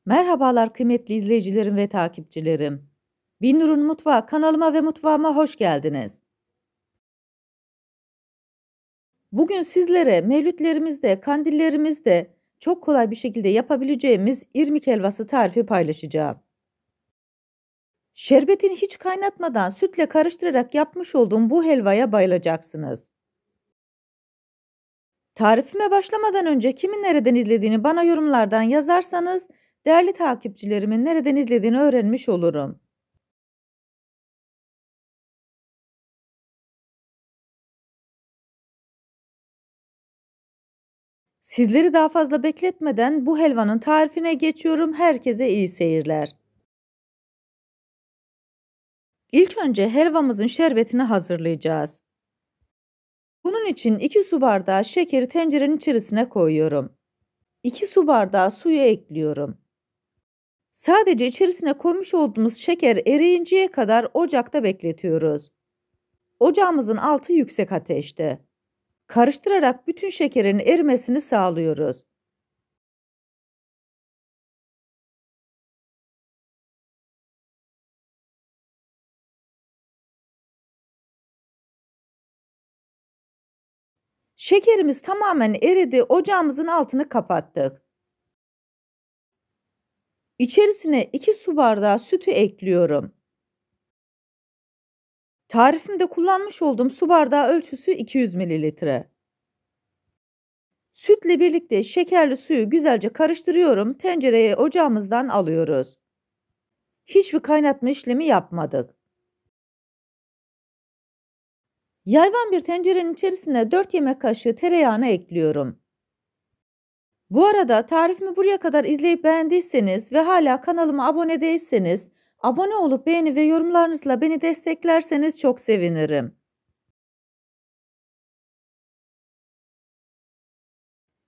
Merhabalar kıymetli izleyicilerim ve takipçilerim. Binnur'un Mutfağı kanalıma ve mutfağıma hoş geldiniz. Bugün sizlere mevlütlerimizde, kandillerimizde çok kolay bir şekilde yapabileceğimiz irmik helvası tarifi paylaşacağım. Şerbetini hiç kaynatmadan sütle karıştırarak yapmış olduğum bu helvaya bayılacaksınız. Tarifime başlamadan önce kimin nereden izlediğini bana yorumlardan yazarsanız değerli takipçilerimin nereden izlediğini öğrenmiş olurum. Sizleri daha fazla bekletmeden bu helvanın tarifine geçiyorum. Herkese iyi seyirler. İlk önce helvamızın şerbetini hazırlayacağız. Bunun için 2 su bardağı şekeri tencerenin içerisine koyuyorum. 2 su bardağı suyu ekliyorum. Sadece içerisine koymuş olduğumuz şeker eriyinceye kadar ocakta bekletiyoruz. Ocağımızın altı yüksek ateşte. Karıştırarak bütün şekerin erimesini sağlıyoruz. Şekerimiz tamamen eridi. Ocağımızın altını kapattık. İçerisine 2 su bardağı sütü ekliyorum. Tarifimde kullanmış olduğum su bardağı ölçüsü 200 mililitre. Sütle birlikte şekerli suyu güzelce karıştırıyorum. Tencereye ocağımızdan alıyoruz. Hiçbir kaynatma işlemi yapmadık. Yayvan bir tencerenin içerisine 4 yemek kaşığı tereyağını ekliyorum. Bu arada tarifimi buraya kadar izleyip beğendiyseniz ve hala kanalıma abone değilseniz, abone olup beğeni ve yorumlarınızla beni desteklerseniz çok sevinirim.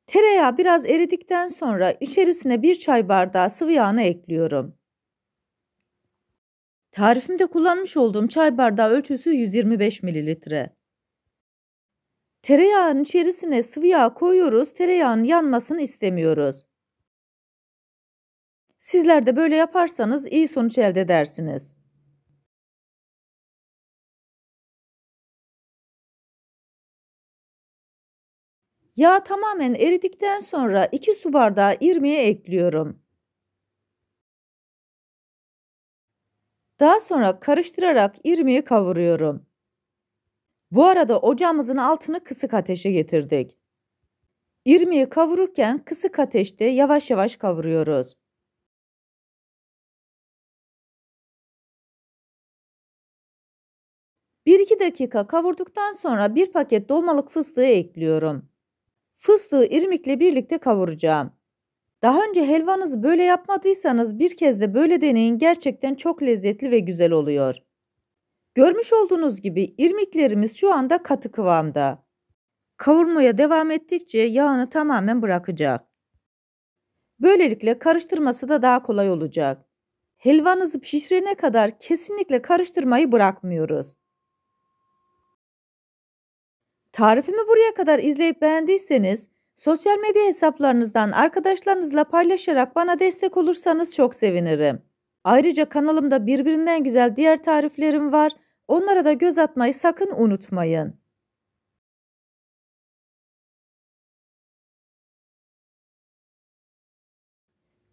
Tereyağı biraz eridikten sonra içerisine 1 çay bardağı sıvı yağını ekliyorum. Tarifimde kullanmış olduğum çay bardağı ölçüsü 125 mililitre. Tereyağının içerisine sıvı yağ koyuyoruz. Tereyağının yanmasını istemiyoruz. Sizler de böyle yaparsanız iyi sonuç elde edersiniz. Yağ tamamen eridikten sonra 2 su bardağı irmiği ekliyorum. Daha sonra karıştırarak irmiği kavuruyorum. Bu arada ocağımızın altını kısık ateşe getirdik. İrmiği kavururken kısık ateşte yavaş yavaş kavuruyoruz. 1-2 dakika kavurduktan sonra 1 paket dolmalık fıstığı ekliyorum. Fıstığı irmikle birlikte kavuracağım. Daha önce helvanızı böyle yapmadıysanız bir kez de böyle deneyin, gerçekten çok lezzetli ve güzel oluyor. Görmüş olduğunuz gibi irmiklerimiz şu anda katı kıvamda. Kavurmaya devam ettikçe yağını tamamen bırakacak. Böylelikle karıştırması da daha kolay olacak. Helvanızı pişirene kadar kesinlikle karıştırmayı bırakmıyoruz. Tarifimi buraya kadar izleyip beğendiyseniz, sosyal medya hesaplarınızdan arkadaşlarınızla paylaşarak bana destek olursanız çok sevinirim. Ayrıca kanalımda birbirinden güzel diğer tariflerim var. Onlara da göz atmayı sakın unutmayın.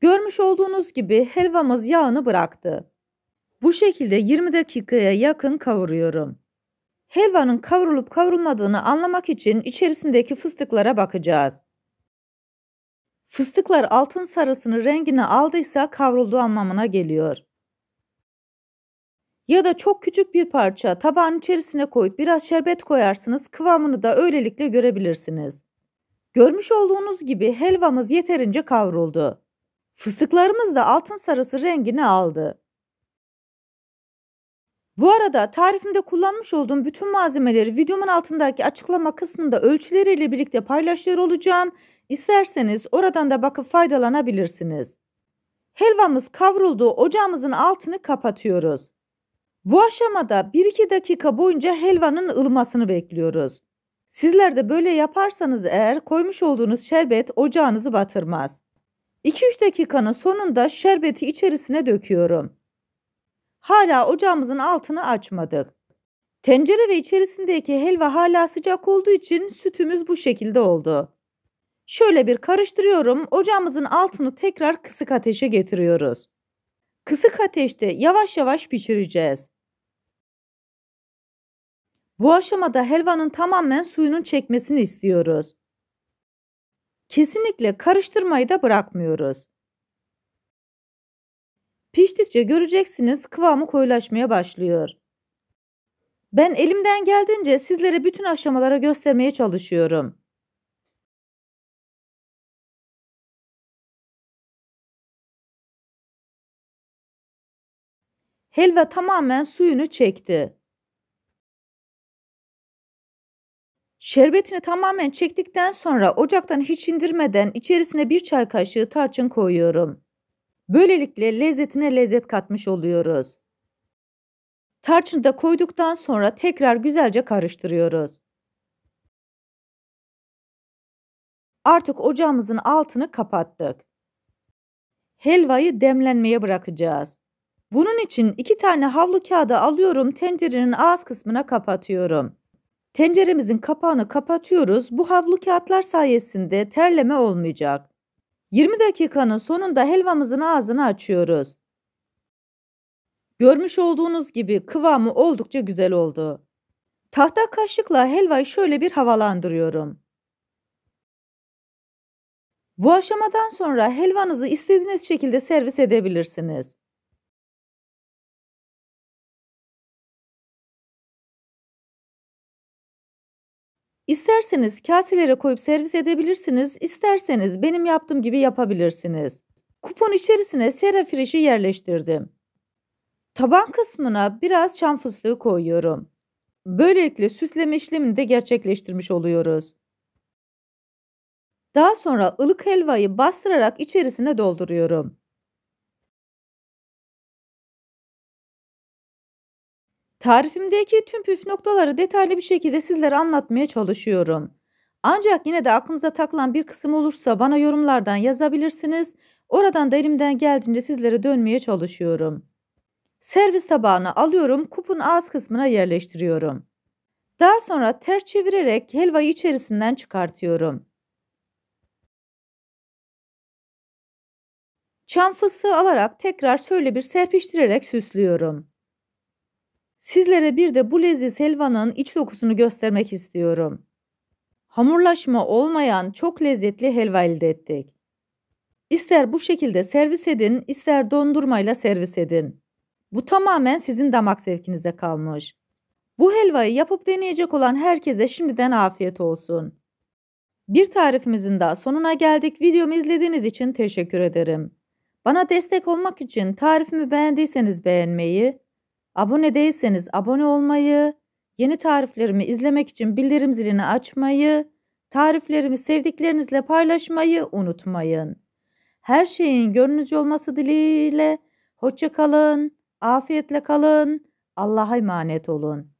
Görmüş olduğunuz gibi helvamız yağını bıraktı. Bu şekilde 20 dakikaya yakın kavuruyorum. Helvanın kavrulup kavrulmadığını anlamak için içerisindeki fıstıklara bakacağız. Fıstıklar altın sarısını rengini aldıysa kavrulduğu anlamına geliyor. Ya da çok küçük bir parça tabağın içerisine koyup biraz şerbet koyarsınız, kıvamını da öylelikle görebilirsiniz. Görmüş olduğunuz gibi helvamız yeterince kavruldu. Fıstıklarımız da altın sarısı rengini aldı. Bu arada tarifimde kullanmış olduğum bütün malzemeleri videomun altındaki açıklama kısmında ölçüleriyle birlikte paylaşıyor olacağım. İsterseniz oradan da bakıp faydalanabilirsiniz. Helvamız kavruldu. Ocağımızın altını kapatıyoruz. Bu aşamada 1-2 dakika boyunca helvanın ılımasını bekliyoruz. Sizler de böyle yaparsanız eğer koymuş olduğunuz şerbet ocağınızı batırmaz. 2-3 dakikanın sonunda şerbeti içerisine döküyorum. Hala ocağımızın altını açmadık. Tencere ve içerisindeki helva hala sıcak olduğu için sütümüz bu şekilde oldu. Şöyle bir karıştırıyorum. Ocağımızın altını tekrar kısık ateşe getiriyoruz. Kısık ateşte yavaş yavaş pişireceğiz. Bu aşamada helvanın tamamen suyunun çekmesini istiyoruz. Kesinlikle karıştırmayı da bırakmıyoruz. Piştikçe göreceksiniz kıvamı koyulaşmaya başlıyor. Ben elimden geldiğince sizlere bütün aşamalara göstermeye çalışıyorum. Helva tamamen suyunu çekti. Şerbetini tamamen çektikten sonra ocaktan hiç indirmeden içerisine 1 çay kaşığı tarçın koyuyorum. Böylelikle lezzetine lezzet katmış oluyoruz. Tarçını da koyduktan sonra tekrar güzelce karıştırıyoruz. Artık ocağımızın altını kapattık. Helvayı demlenmeye bırakacağız. Bunun için 2 tane havlu kağıdı alıyorum, tencerenin ağız kısmına kapatıyorum. Tenceremizin kapağını kapatıyoruz. Bu havlu kağıtlar sayesinde terleme olmayacak. 20 dakikanın sonunda helvamızın ağzını açıyoruz. Görmüş olduğunuz gibi kıvamı oldukça güzel oldu. Tahta kaşıkla helvayı şöyle bir havalandırıyorum. Bu aşamadan sonra helvanızı istediğiniz şekilde servis edebilirsiniz. İsterseniz kaselere koyup servis edebilirsiniz, isterseniz benim yaptığım gibi yapabilirsiniz. Kupon içerisine serafirişi yerleştirdim. Taban kısmına biraz çam fıstığı koyuyorum. Böylelikle süsleme işlemini de gerçekleştirmiş oluyoruz. Daha sonra ılık helvayı bastırarak içerisine dolduruyorum. Tarifimdeki tüm püf noktaları detaylı bir şekilde sizlere anlatmaya çalışıyorum. Ancak yine de aklınıza takılan bir kısım olursa bana yorumlardan yazabilirsiniz. Oradan da elimden geldiğince sizlere dönmeye çalışıyorum. Servis tabağına alıyorum, kupun ağız kısmına yerleştiriyorum. Daha sonra ters çevirerek helvayı içerisinden çıkartıyorum. Çam fıstığı alarak tekrar şöyle bir serpiştirerek süslüyorum. Sizlere bir de bu leziz helvanın iç dokusunu göstermek istiyorum. Hamurlaşma olmayan çok lezzetli helva elde ettik. İster bu şekilde servis edin, ister dondurmayla servis edin. Bu tamamen sizin damak zevkinize kalmış. Bu helvayı yapıp deneyecek olan herkese şimdiden afiyet olsun. Bir tarifimizin daha sonuna geldik. Videomu izlediğiniz için teşekkür ederim. Bana destek olmak için tarifimi beğendiyseniz beğenmeyi, abone değilseniz abone olmayı, yeni tariflerimi izlemek için bildirim zilini açmayı, tariflerimi sevdiklerinizle paylaşmayı unutmayın. Her şeyin gönlünüzce olması dileğiyle, hoşça kalın, afiyetle kalın, Allah'a emanet olun.